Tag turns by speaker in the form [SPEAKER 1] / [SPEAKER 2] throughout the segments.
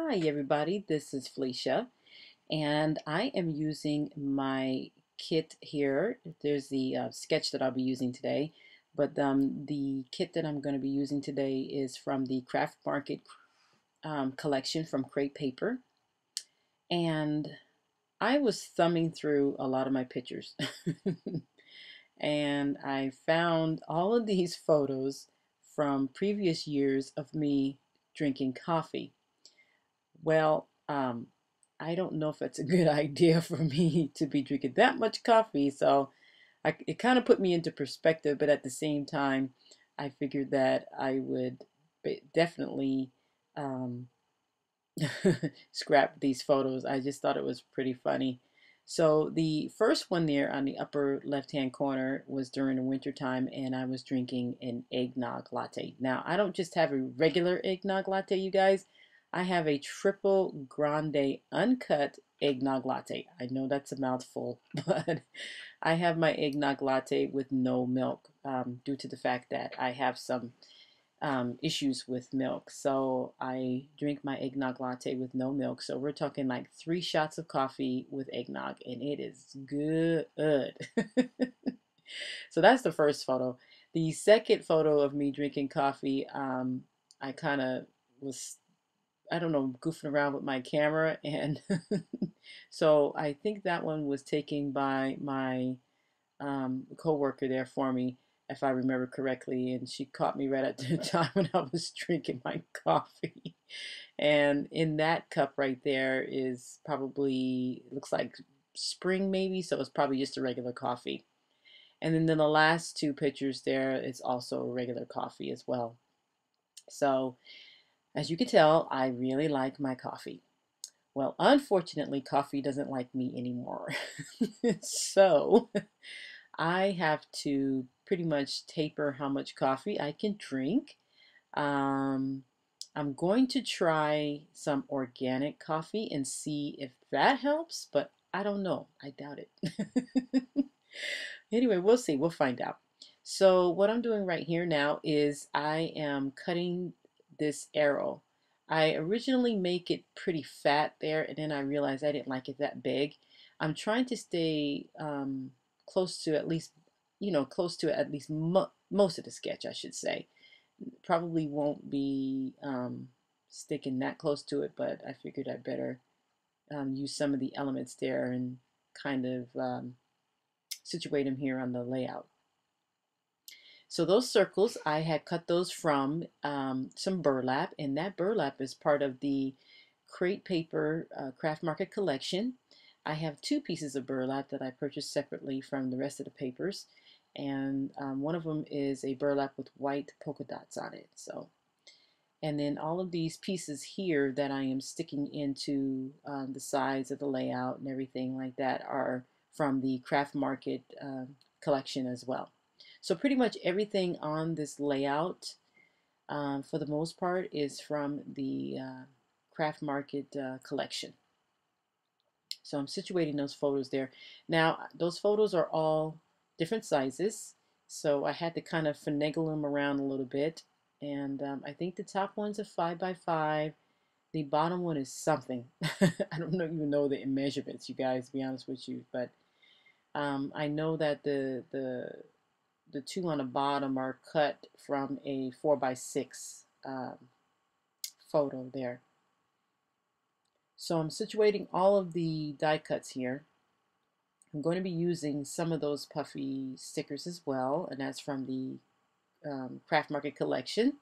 [SPEAKER 1] Hi everybody, this is Felicia and I am using my kit here. There's the sketch that I'll be using today, but the kit that I'm going to be using today is from the Craft Market collection from Crate Paper. And I was thumbing through a lot of my pictures and I found all of these photos from previous years of me drinking coffee. Well, I don't know if it's a good idea for me to be drinking that much coffee. So it kind of put me into perspective, but at the same time, I figured that I would definitely um, scrap these photos. I just thought it was pretty funny. So the first one there on the upper left-hand corner was during the winter time, and I was drinking an eggnog latte. Now, I don't just have a regular eggnog latte, you guys. I have a triple grande uncut eggnog latte. I know that's a mouthful, but I have my eggnog latte with no milk due to the fact that I have some issues with milk. So I drink my eggnog latte with no milk. So we're talking like 3 shots of coffee with eggnog, and it is good. So that's the first photo. The second photo of me drinking coffee, I kind of was, I don't know, goofing around with my camera. And so I think that one was taken by my co-worker there for me, if I remember correctly, and she caught me right at the time when I was drinking my coffee. And in that cup right there is probably, looks like spring maybe, so it's probably just a regular coffee. And then the last two pictures there is also a regular coffee as well. So as you can tell, I really like my coffee. Well, unfortunately, coffee doesn't like me anymore. So I have to pretty much taper how much coffee I can drink. Um, I'm going to try some organic coffee and see if that helps, but I don't know. I doubt it. Anyway, we'll see. We'll find out. So what I'm doing right here now is I am cutting this arrow. I originally make it pretty fat there, and then I realized I didn't like it that big. I'm trying to stay close to at least, close to at least most of the sketch, I should say. Probably won't be sticking that close to it, but I figured I'd better use some of the elements there and kind of situate them here on the layout. So those circles, I had cut those from some burlap, and that burlap is part of the Crate Paper Craft Market collection. I have 2 pieces of burlap that I purchased separately from the rest of the papers, and one of them is a burlap with white polka dots on it. So, and then all of these pieces here that I am sticking into the sides of the layout and everything like that are from the Craft Market collection as well. So pretty much everything on this layout, for the most part, is from the Craft Market collection. So I'm situating those photos there. Now, those photos are all different sizes, so I had to kind of finagle them around a little bit. And I think the top one's a 5 by 5. The bottom one is something. I don't even know the measurements, you guys, to be honest with you. But I know that the 2 on the bottom are cut from a 4 by 6 photo there. So I'm situating all of the die cuts here. I'm going to be using some of those puffy stickers as well, and that's from the Craft Market collection.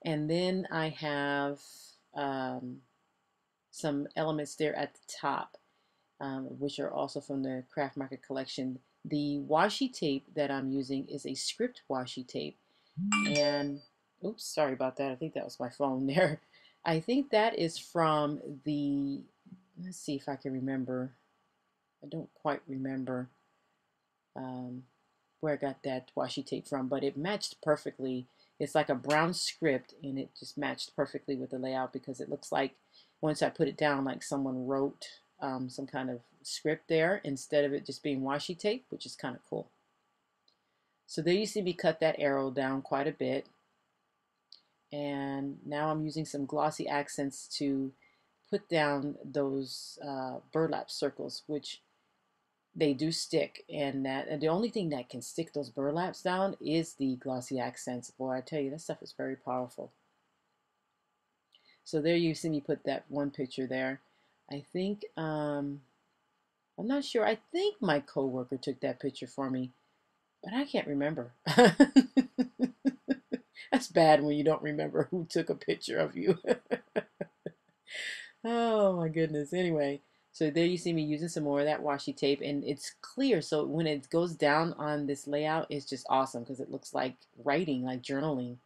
[SPEAKER 1] And then I have some elements there at the top, which are also from the Craft Market collection. The washi tape that I'm using is a script washi tape. And, oops, sorry about that. I think that was my phone there. I think that is from the, let's see if I can remember. I don't quite remember where I got that washi tape from, but it matched perfectly. It's like a brown script, and it just matched perfectly with the layout because it looks like once I put it down, like someone wrote some kind of script there instead of it just being washi tape, which is kind of cool. So there you see me cut that arrow down quite a bit. And now I'm using some glossy accents to put down those burlap circles, which they do stick, and the only thing that can stick those burlaps down is the glossy accents. Boy, I tell you, that stuff is very powerful. So there you see me put that one picture there. I think I'm not sure. I think my coworker took that picture for me, but I can't remember. That's bad when you don't remember who took a picture of you. Oh my goodness. Anyway, so there you see me using some more of that washi tape, and it's clear. So when it goes down on this layout, it's just awesome because it looks like writing, like journaling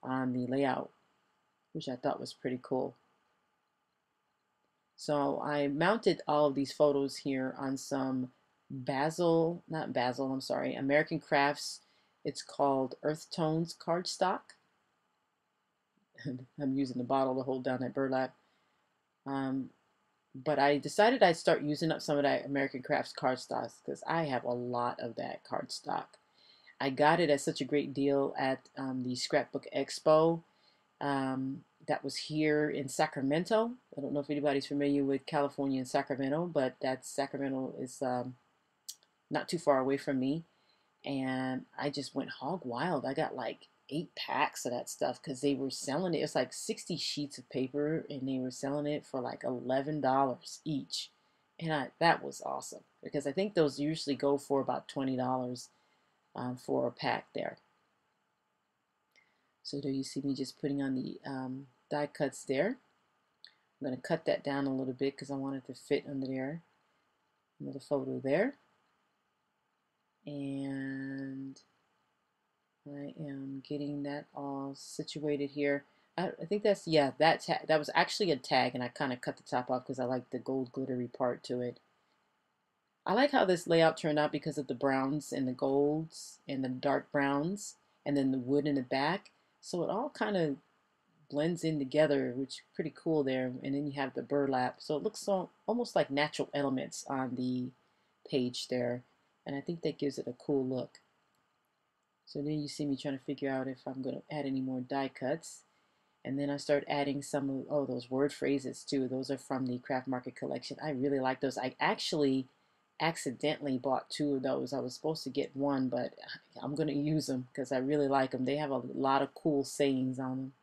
[SPEAKER 1] on the layout, which I thought was pretty cool. So I mounted all of these photos here on some not Basil, I'm sorry, American Crafts. It's called Earth Tones cardstock. I'm using the bottle to hold down that burlap. Um, but I decided I'd start using up some of that American Crafts cardstock because I have a lot of that cardstock. I got it at such a great deal at the Scrapbook Expo that was here in Sacramento. I don't know if anybody's familiar with California and Sacramento, but that Sacramento is not too far away from me. And I just went hog wild. I got like 8 packs of that stuff because they were selling it. It's like 60 sheets of paper, and they were selling it for like $11 each. And that was awesome because I think those usually go for about $20 for a pack there. So there you see me just putting on the die cuts there. I'm going to cut that down a little bit because I want it to fit under there. Another photo there. And I am getting that all situated here. I think that's, yeah, that was actually a tag, and I kind of cut the top off because I like the gold glittery part to it. I like how this layout turned out because of the browns and the golds and the dark browns and then the wood in the back. So it all kind of blends in together, which is pretty cool there. And then you have the burlap. So it looks so, almost like natural elements on the page there. And I think that gives it a cool look. So then you see me trying to figure out if I'm going to add any more die cuts. And then I start adding some of, oh, those word phrases too. Those are from the Craft Market collection. I really like those. I actually accidentally bought 2 of those. I was supposed to get 1, but I'm going to use them because I really like them. They have a lot of cool sayings on them.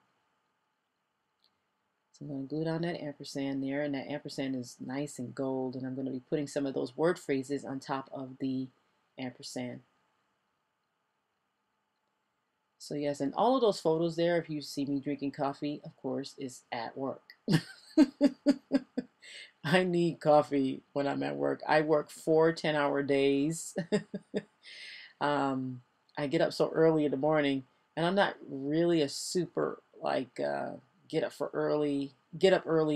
[SPEAKER 1] So I'm going to glue down that ampersand there, and that ampersand is nice and gold, and I'm going to be putting some of those word phrases on top of the ampersand. So yes, and all of those photos there, if you see me drinking coffee, of course, is at work. I need coffee when I'm at work. I work 4 10-hour days. I get up so early in the morning, and I'm not really a super like get up early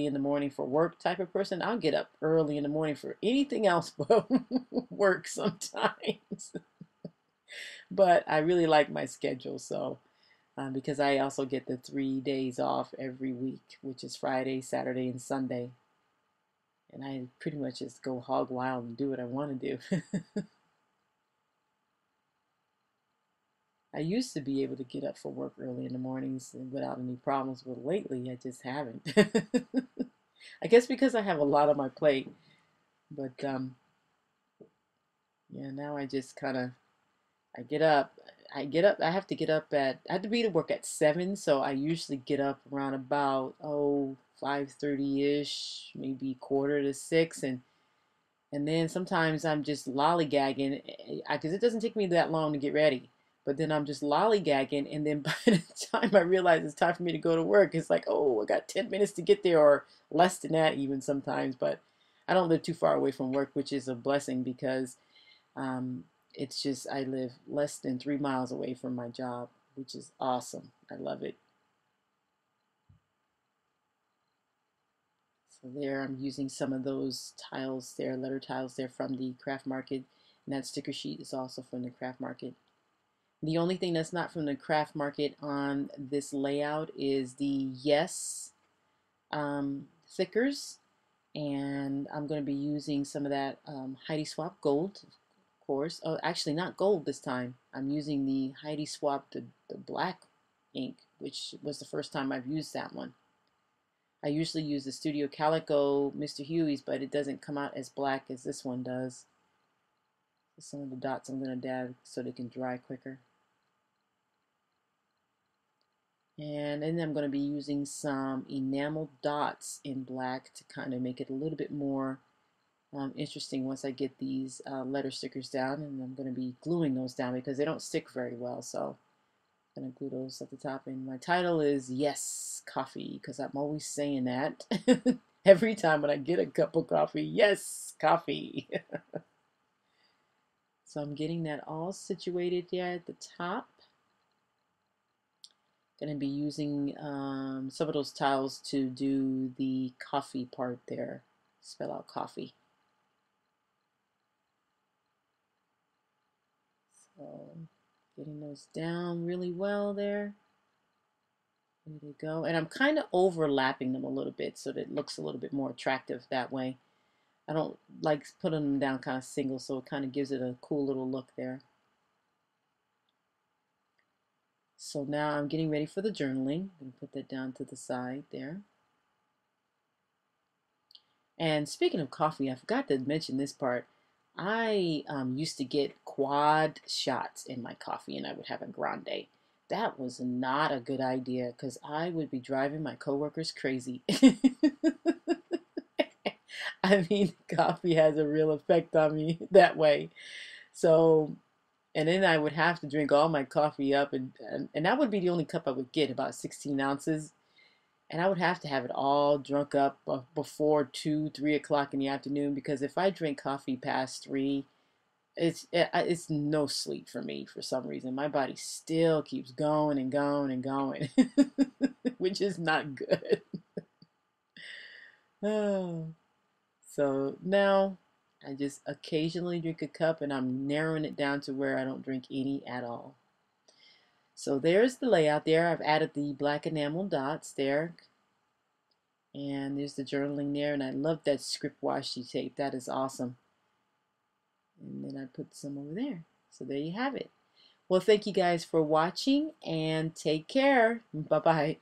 [SPEAKER 1] in the morning for work type of person. I'll get up early in the morning for anything else but work sometimes. But I really like my schedule, so because I also get the 3 days off every week, which is Friday, Saturday, and Sunday. And I pretty much just go hog wild and do what I want to do. I used to be able to get up for work early in the mornings without any problems, but lately I just haven't. I guess because I have a lot on my plate. But yeah, now I just kind of I get up. I have to get up I have to be to work at 7, so I usually get up around about 5:30-ish, maybe quarter to 6, and then sometimes I'm just lollygagging because it doesn't take me that long to get ready. But then I'm just lollygagging, and then by the time I realize it's time for me to go to work, it's like, oh, I got 10 minutes to get there, or less than that even sometimes. But I don't live too far away from work, which is a blessing because um, it's just I live less than 3 miles away from my job, which is awesome. I love it. So there I'm using some of those tiles there, letter tiles there from the Craft Market. And that sticker sheet is also from the Craft Market. The only thing that's not from the Craft Market on this layout is the Yes thickers. And I'm going to be using some of that Heidi Swap Gold, of course. Oh, actually not gold this time. I'm using the Heidi Swap, the black ink, which was the first time I've used that one. I usually use the Studio Calico Mr. Huey's, but it doesn't come out as black as this one does. Some of the dots I'm going to dab so they can dry quicker. And then I'm going to be using some enamel dots in black to kind of make it a little bit more interesting once I get these letter stickers down. And I'm going to be gluing those down because they don't stick very well. So I'm going to glue those at the top. And my title is Yes Coffee, because I'm always saying that every time when I get a cup of coffee. Yes, coffee. So I'm getting that all situated here at the top. Going to be using some of those tiles to do the coffee part there. Spell out coffee. So getting those down really well there. There they go. And I'm kind of overlapping them a little bit so that it looks a little bit more attractive that way. I don't like putting them down kind of single, so it kind of gives it a cool little look there. So now I'm getting ready for the journaling. I'm going to put that down to the side there. And speaking of coffee, I forgot to mention this part. I used to get quad shots in my coffee and I would have a grande. That was not a good idea because I would be driving my coworkers crazy. I mean, coffee has a real effect on me that way. So, and then I would have to drink all my coffee up, and that would be the only cup I would get, about 16 ounces. And I would have to have it all drunk up before 2, 3 o'clock in the afternoon, because if I drink coffee past 3, it's no sleep for me for some reason. My body still keeps going and going and going, which is not good. Oh. So now I just occasionally drink a cup, and I'm narrowing it down to where I don't drink any at all. So there's the layout there. I've added the black enamel dots there. And there's the journaling there. And I love that script washi tape. That is awesome. And then I put some over there. So there you have it. Well, thank you guys for watching and take care. Bye-bye.